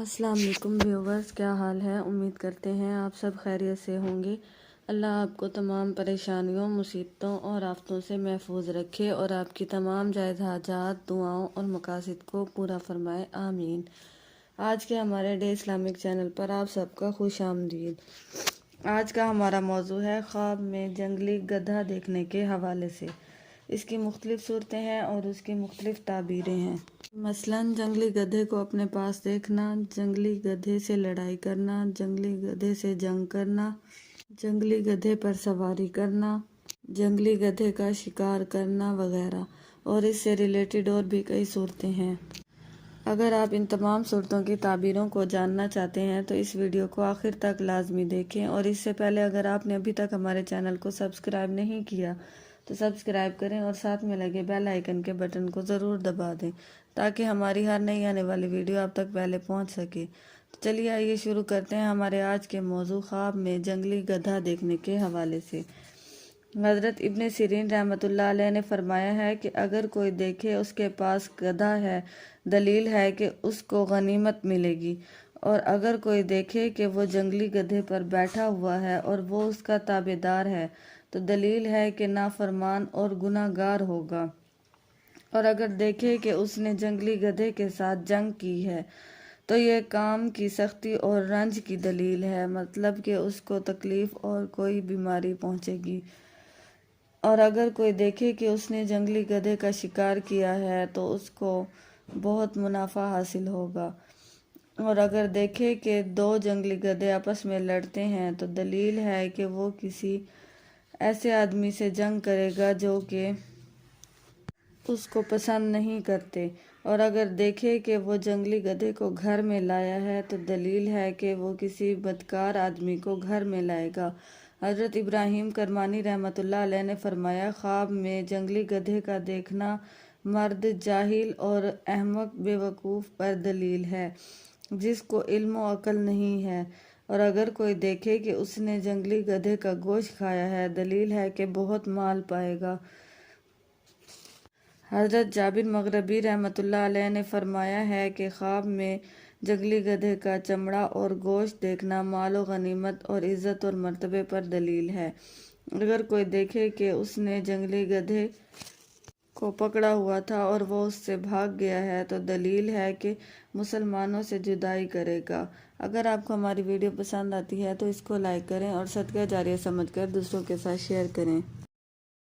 السلام علیکم ویورز، کیا حال ہے؟ امید کرتے ہیں آپ سب خیریت سے ہوں گے۔ اللہ آپ کو تمام پریشانیوں، مصیبتوں اور آفتوں سے محفوظ رکھے اور آپ کی تمام جائز حاجات، دعاؤں اور مقاصد کو پورا فرمائے، آمین۔ آج کے ہمارے ڈے اسلامک چینل پر آپ سب کا خوش آمدید۔ آج کا ہمارا موضوع ہے خواب میں جنگلی گدھا دیکھنے کے حوالے سے۔ اس کی مختلف صورتیں ہیں اور اس کی مختلف تعبیریں ہیں۔ مثلاً جنگلی گدھے کو اپنے پاس دیکھنا، جنگلی گدھے سے لڑائی کرنا، جنگلی گدھے سے جنگ کرنا، جنگلی گدھے پر سواری کرنا، جنگلی گدھے کا شکار کرنا وغیرہ، اور اس سے ریلیٹڈ اور بھی کئی صورتیں ہیں۔ اگر آپ ان تمام صورتوں کی تعبیروں کو جاننا چاہتے ہیں تو اس ویڈیو کو آخر تک لازمی دیکھیں، اور اس سے پہلے اگر آپ نے ابھی تک ہمارے چینل کو سبسکرائب نہیں کیا تو سبسکرائب کریں اور ساتھ میں لگے بیل آئیکن کے بٹن کو ضرور دبا دیں تاکہ ہماری ہر نئی آنے والی ویڈیو آپ تک پہلے پہنچ سکے۔ تو چلیے آئیے شروع کرتے ہیں ہمارے آج کے موضوع خواب میں جنگلی گدھا دیکھنے کے حوالے سے۔ حضرت ابن سیرین رحمۃ اللہ علیہ نے فرمایا ہے کہ اگر کوئی دیکھے اس کے پاس گدھا ہے، دلیل ہے کہ اس کو غنیمت ملے گی، اور اگر کوئی دیکھے کہ وہ جنگلی گدھے پر بیٹھا ہوا ہے اور وہ اس کا تابع دار ہے تو دلیل ہے کہ نافرمان اور گناہ گار ہوگا، اور اگر دیکھے کہ اس نے جنگلی گدھے کے ساتھ جنگ کی ہے تو یہ کام کی سختی اور رنج کی دلیل ہے، مطلب کہ اس کو تکلیف اور کوئی بیماری پہنچے گی، اور اگر کوئی دیکھے کہ اس نے جنگلی گدھے کا شکار کیا ہے تو اس کو بہت منافع حاصل ہوگا، اور اگر دیکھے کہ دو جنگلی گدھے آپس میں لڑتے ہیں تو دلیل ہے کہ وہ کسی ایسے آدمی سے جنگ کرے گا جو کہ اس کو پسند نہیں کرتے، اور اگر دیکھے کہ وہ جنگلی گدھے کو گھر میں لایا ہے تو دلیل ہے کہ وہ کسی بدکار آدمی کو گھر میں لائے گا۔ حضرت ابراہیم کرمانی رحمۃ اللہ علیہ نے فرمایا، خواب میں جنگلی گدھے کا دیکھنا مرد جاہل اور احمق بے وقوف پر دلیل ہے جس کو علم و عقل نہیں ہے، اور اگر کوئی دیکھے کہ اس نے جنگلی گدھے کا گوشت کھایا ہے دلیل ہے کہ بہت مال پائے گا۔ حضرت جابر مغربی رحمۃ اللہ علیہ نے فرمایا ہے کہ خواب میں جنگلی گدھے کا چمڑا اور گوشت دیکھنا مال و غنیمت اور عزت اور مرتبے پر دلیل ہے۔ اگر کوئی دیکھے کہ اس نے جنگلی گدھے کو پکڑا ہوا تھا اور وہ اس سے بھاگ گیا ہے تو دلیل ہے کہ مسلمانوں سے جدائی کرے گا۔ اگر آپ کو ہماری ویڈیو پسند آتی ہے تو اس کو لائک کریں اور صدقہ جاریہ سمجھ کر دوسروں کے ساتھ شیئر کریں۔